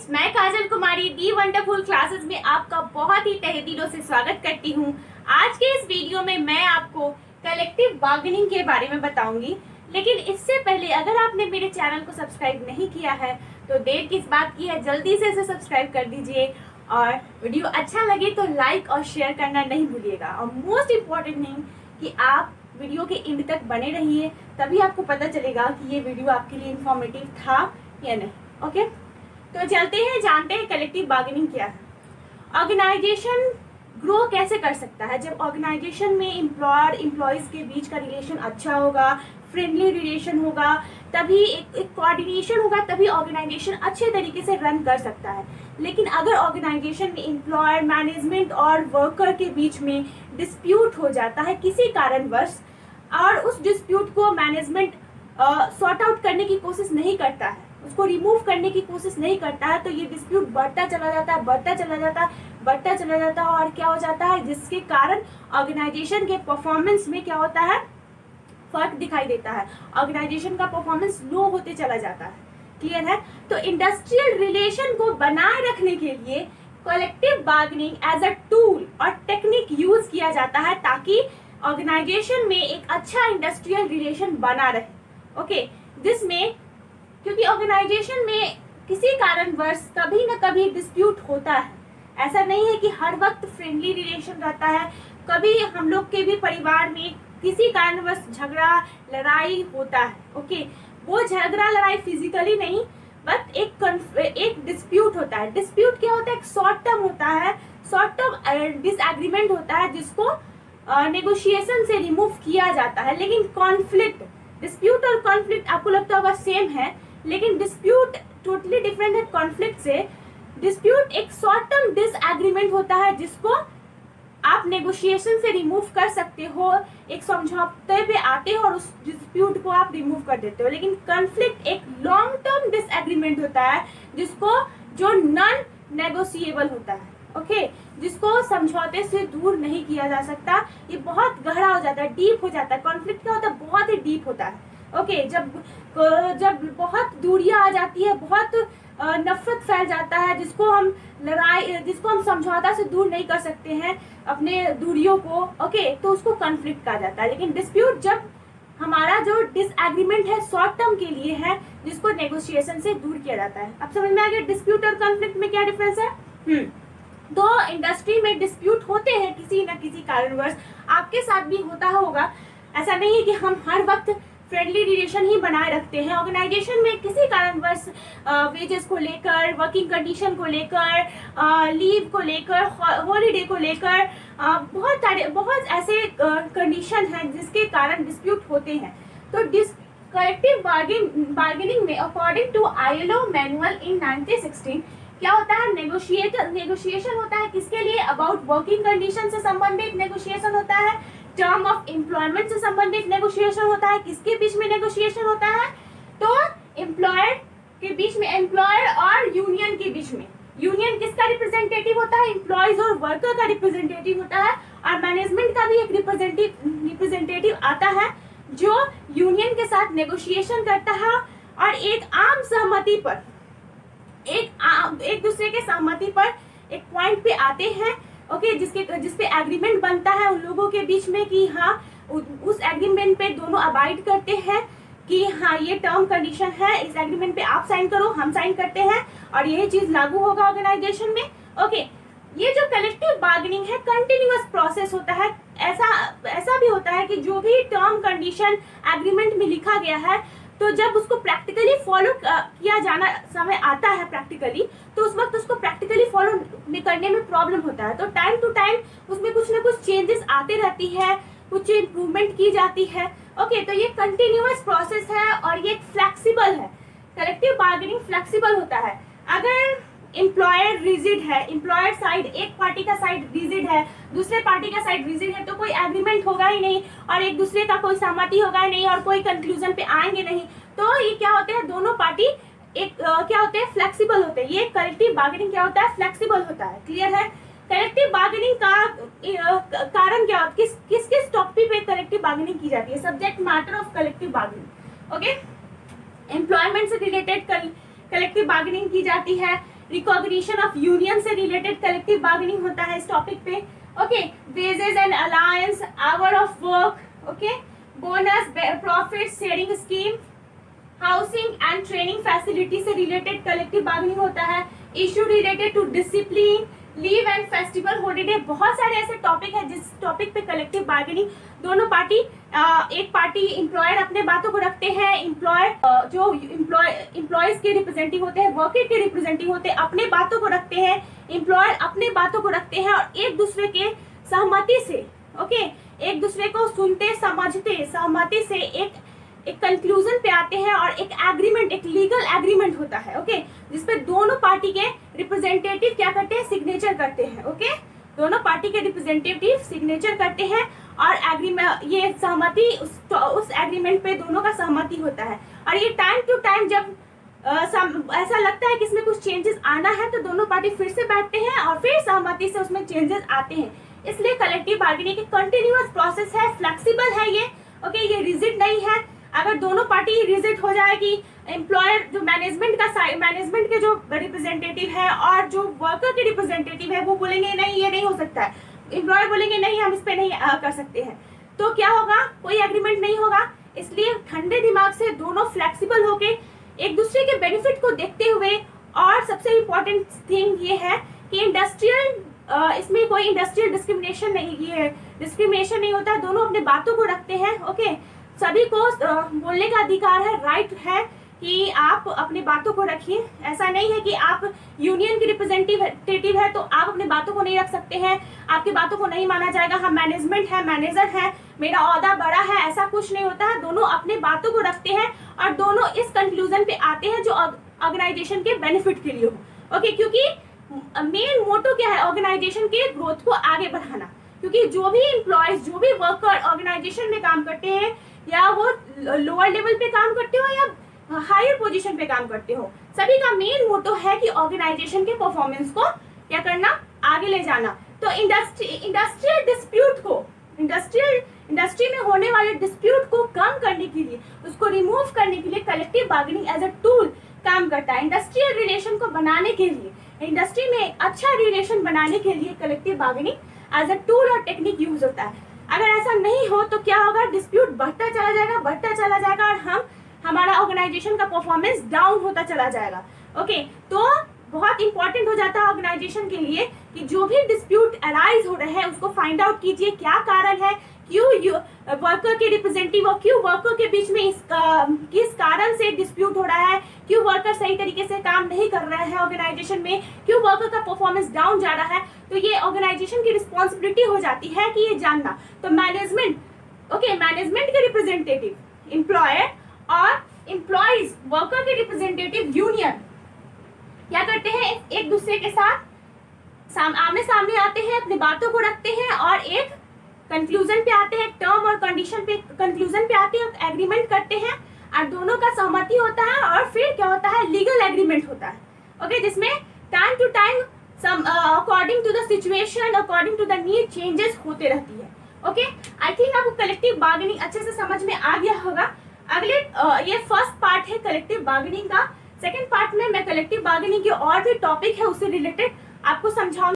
Friends, मैं काजल कुमारी दी wonderful classes में आपका बहुत ही तहे दिलों से स्वागत करती हूँ। आज के इस वीडियो में मैं आपको कलेक्टिव बार्गेनिंग के बारे में बताऊंगी, लेकिन इससे पहले अगर आपने मेरे चैनल को सब्सक्राइब नहीं किया है तो देर किस बात की है, जल्दी से इसे सब्सक्राइब कर दीजिए और वीडियो अच्छा लगे तो लाइक और शेयर करना नहीं भूलिएगा। और मोस्ट इम्पॉर्टेंट थिंग कि आप वीडियो के एंड तक बने रहिए, तभी आपको पता चलेगा कि ये वीडियो आपके लिए इंफॉर्मेटिव था या नहीं। ओके, तो चलते हैं, जानते हैं कलेक्टिव बार्गेनिंग क्या है। ऑर्गेनाइजेशन ग्रो कैसे कर सकता है? जब ऑर्गेनाइजेशन में एम्प्लॉयर एम्प्लॉयज के बीच का रिलेशन अच्छा होगा, फ्रेंडली रिलेशन होगा, तभी एक कोऑर्डिनेशन होगा, तभी ऑर्गेनाइजेशन अच्छे तरीके से रन कर सकता है। लेकिन अगर ऑर्गेनाइजेशन में एम्प्लॉयर, मैनेजमेंट और वर्कर के बीच में डिस्प्यूट हो जाता है किसी कारणवश, और उस डिस्प्यूट को मैनेजमेंट सॉर्ट आउट करने की कोशिश नहीं करता है, उसको रिमूव करने की कोशिश नहीं करता है, तो ये डिस्प्यूट बढ़ता चला जाता है और क्या हो जाता है, जिसके कारण ऑर्गेनाइजेशन के परफॉर्मेंस में क्या होता है, फर्क दिखाई देता है। ऑर्गेनाइजेशन का परफॉर्मेंस लो होते चला जाता है। क्लियर है? तो इंडस्ट्रियल रिलेशन को बनाए रखने के लिए collective bargaining as a tool और टेक्निक यूज किया जाता है, ताकि ऑर्गेनाइजेशन में एक अच्छा इंडस्ट्रियल रिलेशन बना रहे। ओके, जिसमें क्योंकि ऑर्गेनाइजेशन में किसी कारणवश कभी न कभी डिस्प्यूट होता है, ऐसा नहीं है कि हर वक्त फ्रेंडली रिलेशन रहता है। कभी हम लोग के भी परिवार में किसी कारणवश झगड़ा लड़ाई होता है। ओके, वो झगड़ा लड़ाई फिजिकली नहीं, बट एक डिस्प्यूट होता है। डिस्प्यूट क्या होता है? एक शॉर्ट टर्म होता है, शॉर्ट टर्म डिसएग्रीमेंट होता है, जिसको नेगोशिएशन से रिमूव किया जाता है। लेकिन कॉन्फ्लिक्ट, डिस्प्यूट और कॉन्फ्लिक्ट आपको लगता होगा सेम है, लेकिन डिस्प्यूट टोटली डिफरेंट है कॉन्फ्लिक्ट से। डिस्प्यूट एक शॉर्ट टर्म डिसएग्रीमेंट होता है, जिसको आप नेगोशिएशन से रिमूव कर सकते हो, एक समझौते पे आते हो और उस डिस्प्यूट को आप रिमूव कर देते हो। लेकिन कॉन्फ्लिक्ट एक लॉन्ग टर्म डिसएग्रीमेंट होता है, जो नॉन नेगोशिएबल होता है। ओके, जिसको समझौते से दूर नहीं किया जा सकता। ये बहुत गहरा हो जाता है, डीप हो जाता है। कॉन्फ्लिक्ट क्या होता है? बहुत ही डीप होता है। ओके, जब बहुत दूरियां आ जाती है, बहुत नफरत फैल जाता है, जिसको हम समझौता से दूर नहीं कर सकते हैं अपने दूरियों को। ओके, तो उसको कॉन्फ्लिक्ट कहा जाता है। लेकिन डिस्प्यूट जब हमारा जो डिसएग्रीमेंट है शॉर्ट टर्म के लिए है, जिसको नेगोशिएशन से दूर किया जाता है। अब समझ में आ गया डिस्प्यूट और कॉन्फ्लिक्ट में क्या डिफरेंस है। तो इंडस्ट्री में डिस्प्यूट होते हैं किसी न किसी कारणवश, आपके साथ भी होता होगा। ऐसा नहीं है कि हम हर वक्त फ्रेंडली रिलेशन ही बनाए रखते हैं। ऑर्गेनाइजेशन में किसी कारणवश वेजेस को लेकर, वर्किंग कंडीशन को लेकर, लीव को लेकर, हॉलीडे को लेकर बहुत ऐसे कंडीशन हैं जिसके कारण डिस्प्यूट होते हैं। तो कलेक्टिव बार्गेनिंग में अकॉर्डिंग टू ILO मैनुअल इन 1916 क्या होता है? नेगोशिएशन होता है। किसके लिए? अबाउट वर्किंग कंडीशन से संबंधित नेगोशिएशन होता है, टर्म ऑफ एम्प्लॉयमेंट से संबंधित नेगोशिएशन होता है। किसके बीच में नेगोशिएशन होता है? तो एम्प्लॉयर के बीच में, एम्प्लॉयर और यूनियन के बीच में। यूनियन किसका रिप्रेजेंटेटिव होता है? एम्प्लॉयज और वर्कर का रिप्रेजेंटेटिव होता है। और मैनेजमेंट का भी एक रिप्रेजेंटेटिव आता है, जो यूनियन के साथ नेगोशिएशन करता है और एक आम सहमति पर, एक दूसरे के सहमति पर एक पॉइंट पे आते हैं। ओके, जिसपे एग्रीमेंट बनता है उन लोगों के बीच में कि हाँ, उस एग्रीमेंट पे दोनों अबाइड करते हैं कि हाँ, ये टर्म कंडीशन है, इस एग्रीमेंट पे आप साइन करो, हम साइन करते हैं और यही चीज लागू होगा ऑर्गेनाइजेशन में। ओके, ये जो कलेक्टिव बार्गेनिंग है कंटिन्यूअस प्रोसेस होता है। ऐसा भी होता है कि जो भी टर्म कंडीशन एग्रीमेंट में लिखा गया है, तो जब उसको प्रैक्टिकली फॉलो किया जाना समय आता है प्रैक्टिकली, तो उस वक्त उसको प्रैक्टिकली फॉलो करने में प्रॉब्लम होता है। तो टाइम टू टाइम उसमें कुछ ना कुछ चेंजेस आते रहती है, कुछ इम्प्रूवमेंट की जाती है। ओके, तो ये कंटिन्यूअस प्रोसेस है और ये फ्लेक्सिबल है। कलेक्टिव बार्गेनिंग फ्लेक्सिबल होता है। अगर एम्प्लॉयर रिजिड है, एम्प्लॉयर साइड, एक पार्टी का साइड रिजिड है, दूसरे पार्टी का साइड रिजिड है, तो कोई एग्रीमेंट होगा ही नहीं और एक दूसरे का कोई सहमति होगा ही नहीं और कोई कंक्लूजन पे आएंगे नहीं। तो ये क्या होते हैं, दोनों पार्टी क्या होते हैं, फ्लेक्सिबल होते हैं। ये कलेक्टिव बार्गेनिंग क्या होता है, फ्लेक्सिबल होता है। क्लियर है? कलेक्टिव बार्गेनिंग का कारण क्या होता है, किस टॉपिक पे कलेक्टिव बार्गेनिंग की जाती है? Subject matter of collective bargaining. Okay, employment से रिलेटेड कलेक्टिव बार्गेनिंग की जाती है, रिकॉग्निशन ऑफ यूनियन से रिलेटेड कलेक्टिव बार्गेनिंग होता है इस टॉपिक पे। Okay, wages and alliance, hour of work, okay, bonus, profit sharing scheme, housing and training facility से रिलेटेड कलेक्टिव बार्गेनिंग होता है। Issue related to discipline, leave and festival holiday, बहुत सारे ऐसे टॉपिक है जिस टॉपिक पे कलेक्टिव बार्गेनिंग दोनों पार्टी, एक पार्टी एम्प्लॉयर अपने बातों को रखते हैं, एम्प्लॉयर जो एम्प्लॉयज के रिप्रेजेंटेटिव होते हैं, वर्कर के रिप्रेजेंटेटिव होते हैं, अपने बातों को रखते हैं, एम्प्लॉयर अपने बातों को रखते हैं और एक दूसरे के सहमति से, ओके, एक दूसरे को सुनते समझते सहमति से एक कंक्लूजन पे आते हैं और एक एग्रीमेंट, एक लीगल एग्रीमेंट होता है, ओके, जिसपे दोनों पार्टी के रिप्रेजेंटेटिव क्या करते हैं, सिग्नेचर करते हैं, ओके, दोनों पार्टी के रिप्रेजेंटेटिव सिग्नेचर करते हैं और एग्रीमेंट, ये सहमति उस एग्रीमेंट पे दोनों का सहमति होता है। और ये टाइम टू टाइम जब ऐसा लगता है कि इसमें कुछ चेंजेस आना है तो दोनों पार्टी फिर से बैठते हैं और फिर सहमति से उसमें चेंजेस आते हैं। इसलिए कलेक्टिव बार्गेनिंग एक कंटिन्यूअस प्रोसेस है, फ्लेक्सिबल है ये, ओके, ये रिजिड नहीं है। अगर दोनों पार्टी रिजिड हो जाएगी, एम्प्लॉयर जो मैनेजमेंट के जो रिप्रेजेंटेटिव है और जो वर्कर के रिप्रेजेंटेटिव है वो बोलेंगे नहीं ये नहीं हो सकता है, एम्प्लॉयर बोलेंगे नहीं हम इस पे नहीं कर सकते हैं, तो क्या होगा, कोई एग्रीमेंट नहीं होगा। इसलिए ठंडे दिमाग से दोनों फ्लेक्सिबल होके एक दूसरे के बेनिफिट को देखते हुए, और सबसे इम्पोर्टेंट थिंग ये है कि इंडस्ट्रियल, इसमें कोई इंडस्ट्रियल डिस्क्रिमिनेशन नहीं होता है, दोनों अपने बातों को रखते हैं, ओके, सभी को बोलने का अधिकार है, राइट है कि आप अपनी बातों को रखिए। ऐसा नहीं है कि आप यूनियन के रिप्रेजेंटेटिव है तो आप अपनी बातों को नहीं रख सकते हैं, आपकी बातों को नहीं माना जाएगा, हम मैनेजमेंट है, मैनेजर है, मेरा ओहदा बड़ा है, ऐसा कुछ नहीं होता है। दोनों अपनी बातों को रखते हैं और दोनों इस कंक्लूजन पे आते हैं जो ऑर्गेनाइजेशन के बेनिफिट के लिए हो, ओके, क्योंकि मेन मोटो क्या है, ऑर्गेनाइजेशन के ग्रोथ को आगे बढ़ाना। क्योंकि जो भी एम्प्लॉयज, जो भी वर्कर ऑर्गेनाइजेशन में काम करते हैं, या वो लोअर लेवल पे काम करते हो या हायर पोजीशन पे काम करते हो, सभी का मेन मोटो है कि ऑर्गेनाइजेशन के परफॉर्मेंस को क्या करना, आगे ले जाना। तो इंडस्ट्रियल डिस्प्यूट को, इंडस्ट्री में होने वाले डिस्प्यूट को कम करने के लिए, उसको रिमूव करने के लिए collective bargaining as a tool काम करता है। इंडस्ट्रियल रिलेशन को बनाने के लिए, इंडस्ट्री में अच्छा रिलेशन बनाने के लिए collective bargaining as a tool और टेक्निक यूज होता है। अगर ऐसा नहीं हो तो क्या होगा, डिस्प्यूट बढ़ता चला जाएगा और हमारा ऑर्गेनाइजेशन का परफॉर्मेंस डाउन होता चला जाएगा, ओके। तो बहुत इंपॉर्टेंट हो जाता है ऑर्गेनाइजेशन के लिए कि जो भी डिस्प्यूट अराइज हो रहे हैं उसको फाइंड आउट कीजिए, क्या कारण है, क्यों वर्कर के रिप्रेजेंटेटिव और क्यों वर्कर के बीच में किस कारण से डिस्प्यूट हो रहा है, क्यों वर्कर सही तरीके से काम नहीं कर रहे हैं ऑर्गेनाइजेशन में, क्यों वर्कर का परफॉर्मेंस डाउन जा रहा है। तो ये ऑर्गेनाइजेशन की रिस्पॉन्सिबिलिटी हो जाती है कि ये जानना। तो मैनेजमेंट, ओके, मैनेजमेंट के रिप्रेजेंटेटिव, एम्प्लॉयर और एम्प्लॉयज, वर्कर के रिप्रेजेंटेटिव, यूनियन क्या करते हैं, एक दूसरे के साथ आमने सामने आते हैं, अपनी बातों को रखते हैं और एक कंक्लूजन पे आते हैं, टर्म और कंडीशन पे कंक्लूजन पे आते हैं, एग्रीमेंट करते हैं और दोनों का सहमति होता है और फिर क्या होता है, लीगल एग्रीमेंट होता है, ओके, जिसमें time to time according to the situation, according to the need changes होते रहती है, ओके। आई थिंक आपको कलेक्टिव बार्गेनिंग अच्छे से समझ में आ गया होगा। अगले ये फर्स्ट पार्ट है कलेक्टिव बार्गेनिंग का। सेकंड पार्ट में मैं कलेक्टिव बार्गेनिंग के और भी टॉपिक है उससे रिलेटेड आपको समझाऊंगी।